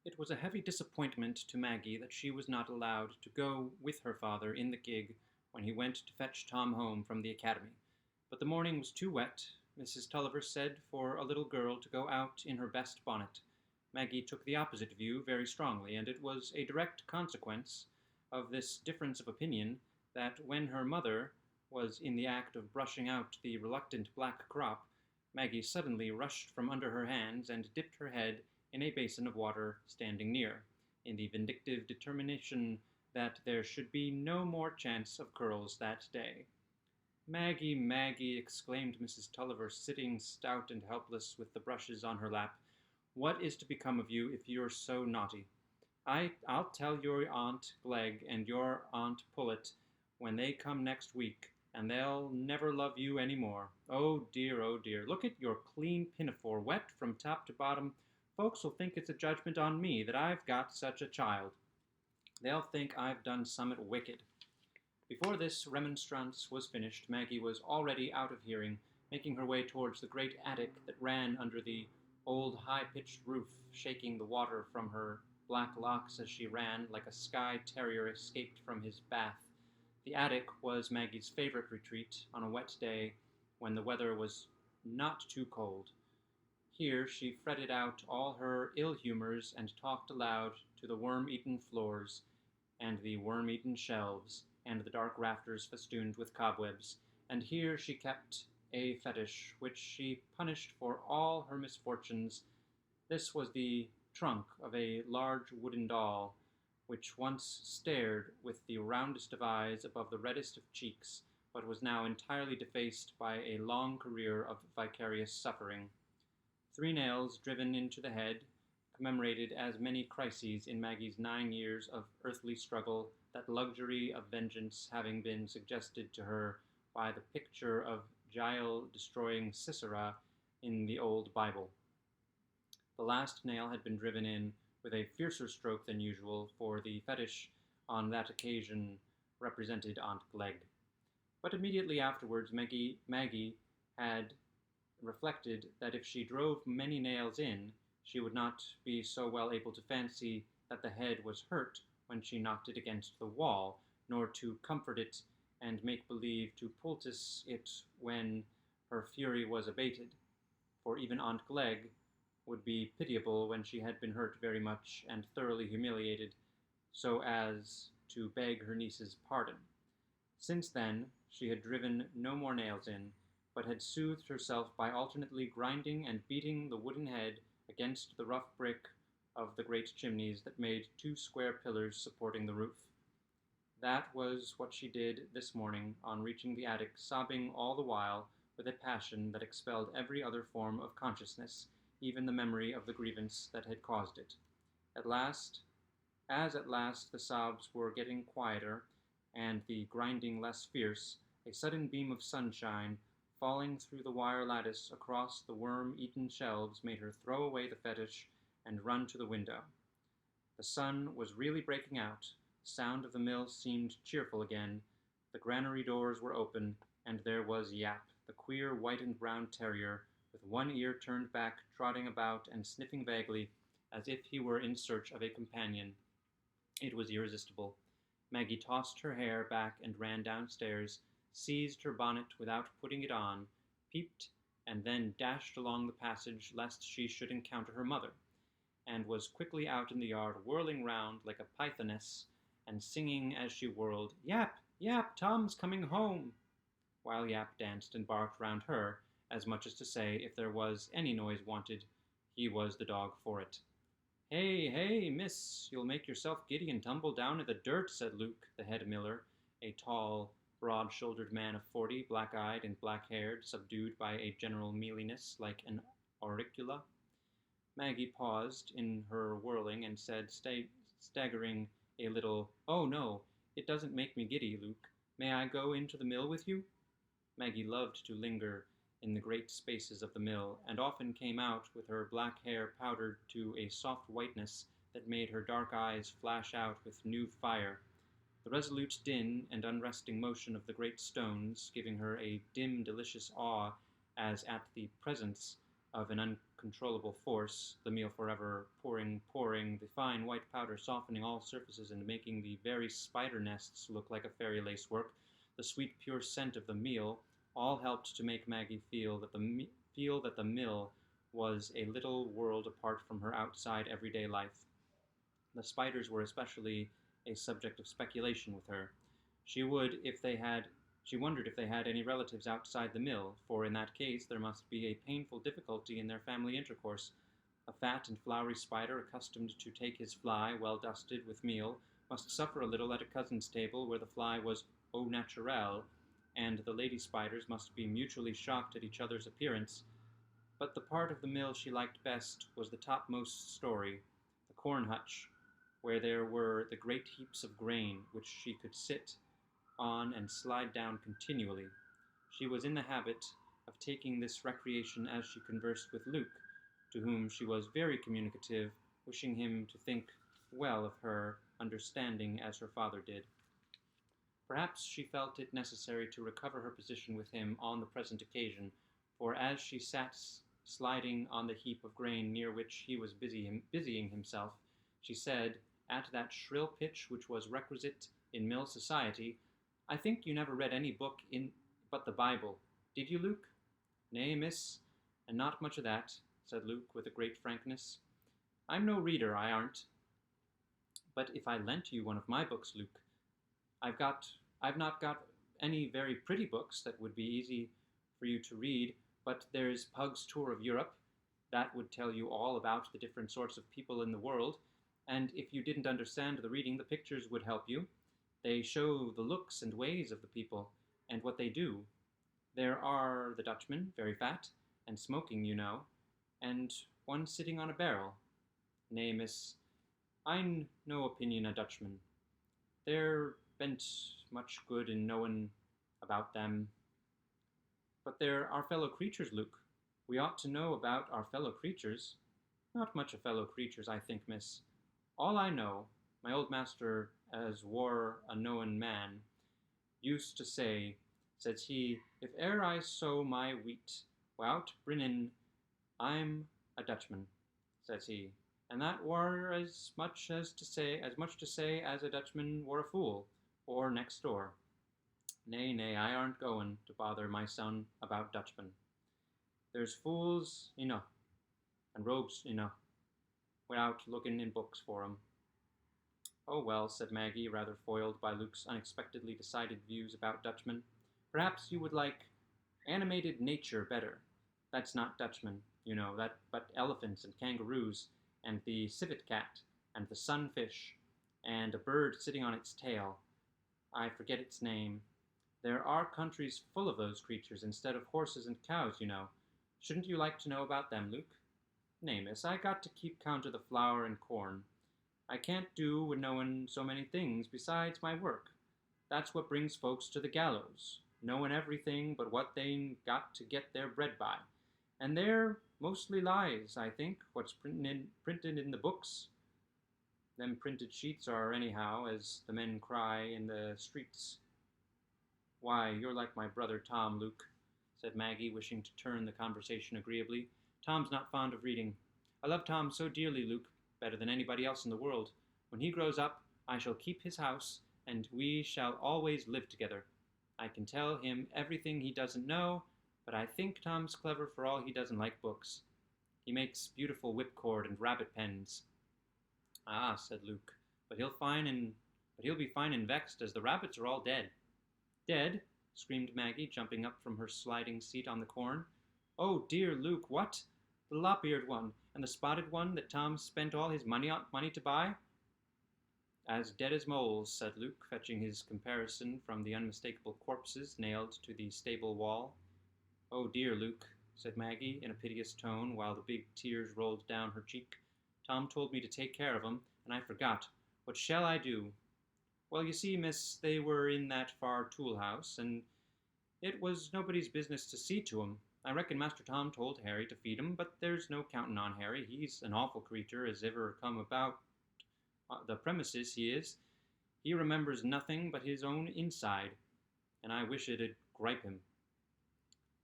It was a heavy disappointment to Maggie that she was not allowed to go with her father in the gig when he went to fetch Tom home from the academy. But the morning was too wet, Mrs. Tulliver said, for a little girl to go out in her best bonnet. Maggie took the opposite view very strongly, and it was a direct consequence of this difference of opinion that when her mother was in the act of brushing out the reluctant black crop, Maggie suddenly rushed from under her hands and dipped her head in a basin of water standing near, in the vindictive determination that there should be no more chance of curls that day. Maggie, Maggie, exclaimed Mrs. Tulliver, sitting stout and helpless with the brushes on her lap, what is to become of you if you're so naughty? I'll tell your Aunt Glegg and your Aunt Pullet when they come next week, and they'll never love you any more. Oh dear, oh dear, look at your clean pinafore, wet from top to bottom. Folks will think it's a judgment on me that I've got such a child. They'll think I've done summat wicked. Before this remonstrance was finished, Maggie was already out of hearing, making her way towards the great attic that ran under the old high-pitched roof, shaking the water from her black locks as she ran, like a Skye terrier escaped from his bath. The attic was Maggie's favorite retreat on a wet day when the weather was not too cold. Here she fretted out all her ill humours and talked aloud to the worm-eaten floors and the worm-eaten shelves and the dark rafters festooned with cobwebs, and here she kept a fetish which she punished for all her misfortunes. This was the trunk of a large wooden doll, which once stared with the roundest of eyes above the reddest of cheeks, but was now entirely defaced by a long career of vicarious suffering. 3 nails driven into the head commemorated as many crises in Maggie's 9 years of earthly struggle, that luxury of vengeance having been suggested to her by the picture of Jael destroying Sisera in the old Bible. The last nail had been driven in with a fiercer stroke than usual, for the fetish on that occasion represented Aunt Glegg. But immediately afterwards Maggie had reflected that if she drove many nails in, she would not be so well able to fancy that the head was hurt when she knocked it against the wall, nor to comfort it and make believe to poultice it when her fury was abated, for even Aunt Glegg would be pitiable when she had been hurt very much and thoroughly humiliated, so as to beg her niece's pardon. Since then she had driven no more nails in, but had soothed herself by alternately grinding and beating the wooden head against the rough brick of the great chimneys that made 2 square pillars supporting the roof. That was what she did this morning on reaching the attic, sobbing all the while with a passion that expelled every other form of consciousness, even the memory of the grievance that had caused it. At last the sobs were getting quieter and the grinding less fierce, a sudden beam of sunshine falling through the wire lattice across the worm-eaten shelves made her throw away the fetish and run to the window. The sun was really breaking out. The sound of the mill seemed cheerful again. The granary doors were open, and there was Yap, the queer white and brown terrier, with one ear turned back, trotting about and sniffing vaguely, as if he were in search of a companion. It was irresistible. Maggie tossed her hair back and ran downstairs, seized her bonnet without putting it on, peeped, and then dashed along the passage lest she should encounter her mother, and was quickly out in the yard, whirling round like a pythoness, and singing as she whirled, "Yap, Yap, Tom's coming home," while Yap danced and barked round her, as much as to say, if there was any noise wanted, he was the dog for it. "Hey, hey, miss, you'll make yourself giddy and tumble down in the dirt," said Luke, the head miller, a tall, broad-shouldered man of 40, black-eyed and black-haired, subdued by a general mealiness like an auricula. Maggie paused in her whirling and said, staggering a little, "Oh, no, it doesn't make me giddy, Luke. May I go into the mill with you?" Maggie loved to linger in the great spaces of the mill, and often came out with her black hair powdered to a soft whiteness that made her dark eyes flash out with new fire, the resolute din and unresting motion of the great stones giving her a dim, delicious awe as at the presence of an uncontrollable force, the meal forever pouring, the fine white powder softening all surfaces and making the very spider nests look like a fairy lacework, the sweet pure scent of the meal, all helped to make Maggie feel that the mill was a little world apart from her outside everyday life. The spiders were especially a subject of speculation with her. She would, if they had She wondered if they had any relatives outside the mill, for in that case there must be a painful difficulty in their family intercourse. A fat and floury spider, accustomed to take his fly, well dusted with meal, must suffer a little at a cousin's table where the fly was au naturel, and the lady spiders must be mutually shocked at each other's appearance. But the part of the mill she liked best was the topmost story, the corn hutch, where there were the great heaps of grain, which she could sit on and slide down continually. She was in the habit of taking this recreation as she conversed with Luke, to whom she was very communicative, wishing him to think well of her, understanding as her father did. Perhaps she felt it necessary to recover her position with him on the present occasion, for as she sat sliding on the heap of grain near which he was busying himself, she said, at that shrill pitch which was requisite in mill society, "I think you never read any book in but the Bible. Did you, Luke?" "Nay, miss, and not much of that," said Luke with a great frankness. "I'm no reader, I aren't. But if I lent you one of my books, Luke, I've not got any very pretty books that would be easy for you to read, but there's Pug's Tour of Europe. That would tell you all about the different sorts of people in the world, and if you didn't understand the reading, the pictures would help you. They show the looks and ways of the people, and what they do. There are the Dutchmen, very fat, and smoking, you know, and one sitting on a barrel. Nay, miss, I'n no opinion o' Dutchmen. There ben't much good in knowing about them. But they're our fellow creatures, Luke. We ought to know about our fellow creatures. Not much of fellow creatures, I think, miss. All I know, my old master, as war a knowin' man, used to say, says he, if e'er I sow my wheat wi'out brinnin', I'm a Dutchman, says he, and that war as much to say as a Dutchman were a fool, or next door. Nay, I aren't goin' to bother my son about Dutchmen. There's fools enough, and rogues enough, without looking in books for 'em." "Oh well," said Maggie, rather foiled by Luke's unexpectedly decided views about Dutchmen. "Perhaps you would like animated nature better. That's not Dutchmen, you know, but elephants and kangaroos, and the civet cat, and the sunfish, and a bird sitting on its tail. I forget its name. There are countries full of those creatures instead of horses and cows, you know. Shouldn't you like to know about them, Luke?" "Nay, miss, I got to keep count of the flour and corn. I can't do with knowin' so many things besides my work. That's what brings folks to the gallows, knowin' everything but what they got to get their bread by. And they're mostly lies, I think, what's printed in the books. Them printed sheets are anyhow, as the men cry in the streets." "Why, you're like my brother Tom, Luke," said Maggie, wishing to turn the conversation agreeably. "Tom's not fond of reading. I love Tom so dearly, Luke, better than anybody else in the world. When he grows up, I shall keep his house, and we shall always live together. I can tell him everything he doesn't know, but I think Tom's clever for all he doesn't like books. He makes beautiful whipcord and rabbit pens." "Ah," said Luke, but he'll be fine and vexed, as the rabbits are all dead." "Dead?" screamed Maggie, jumping up from her sliding seat on the corn. "Oh dear, Luke, what? The lop-eared one, and the spotted one that Tom spent all his money to buy?" "As dead as moles," said Luke, fetching his comparison from the unmistakable corpses nailed to the stable wall. "Oh dear, Luke," said Maggie in a piteous tone, while the big tears rolled down her cheek. "Tom told me to take care of 'em, and I forgot. What shall I do?" "Well, you see, miss, they were in that far tool house, and it was nobody's business to see to 'em. I reckon Master Tom told Harry to feed 'em, but there's no counting on Harry. He's an awful creature as ever come about the premises, he is. He remembers nothing but his own inside, and I wish it'd gripe him."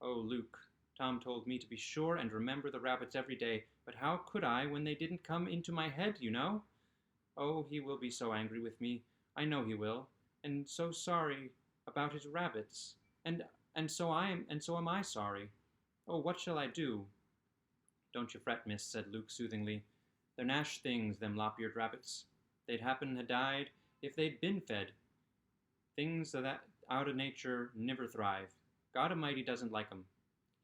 "Oh, Luke, Tom told me to be sure and remember the rabbits every day, but how could I when they didn't come into my head, you know? Oh, he will be so angry with me. I know he will, and so sorry about his rabbits. And and so am I sorry. Oh, what shall I do? Don't you fret, miss, said Luke soothingly. They're nash things, them lop-eared rabbits. They'd happen ha' died if they'd been fed. Things that out of nature niver thrive. God A'mighty doesn't like 'em.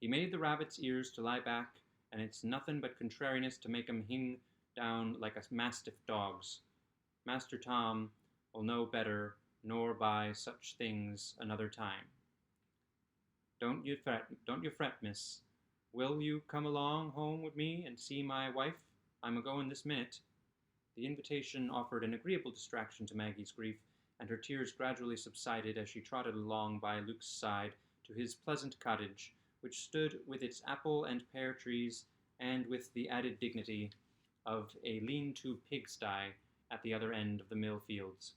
He made the rabbit's ears to lie back, and it's nothing but contrariness to make 'em hing down like a mastiff dog's. Master Tom will know better nor buy such things another time. Don't you fret, miss. Will you come along home with me and see my wife? I'm a-going this minute. The invitation offered an agreeable distraction to Maggie's grief, and her tears gradually subsided as she trotted along by Luke's side to his pleasant cottage, which stood with its apple and pear trees and with the added dignity of a lean-to pigsty at the other end of the mill fields.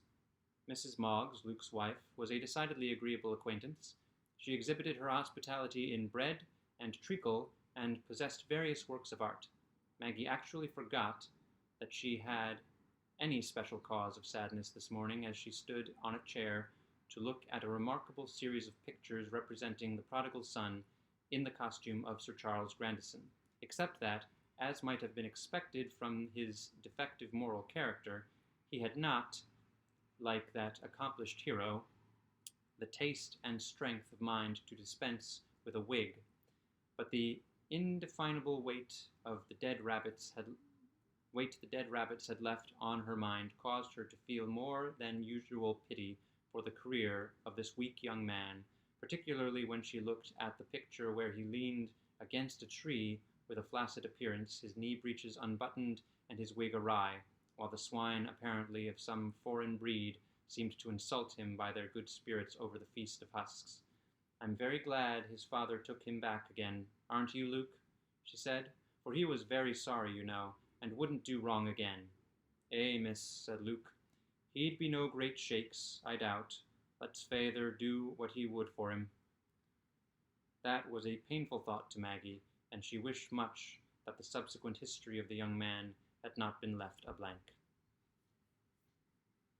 Mrs. Moggs, Luke's wife, was a decidedly agreeable acquaintance. She exhibited her hospitality in bread and treacle and possessed various works of art. Maggie actually forgot that she had any special cause of sadness this morning as she stood on a chair to look at a remarkable series of pictures representing the prodigal son in the costume of Sir Charles Grandison, except that, as might have been expected from his defective moral character, he had not, like that accomplished hero, the taste and strength of mind to dispense with a wig, but the indefinable weight the dead rabbits had left on her mind caused her to feel more than usual pity for the career of this weak young man, particularly when she looked at the picture where he leaned against a tree with a flaccid appearance, his knee breeches unbuttoned and his wig awry, while the swine, apparently of some foreign breed, seemed to insult him by their good spirits over the feast of husks. I'm very glad his father took him back again, aren't you, Luke? She said, for he was very sorry, you know, and wouldn't do wrong again. Miss, said Luke, he'd be no great shakes, I doubt. Let's feyther do what he would for him. That was a painful thought to Maggie, and she wished much that the subsequent history of the young man had not been left a blank.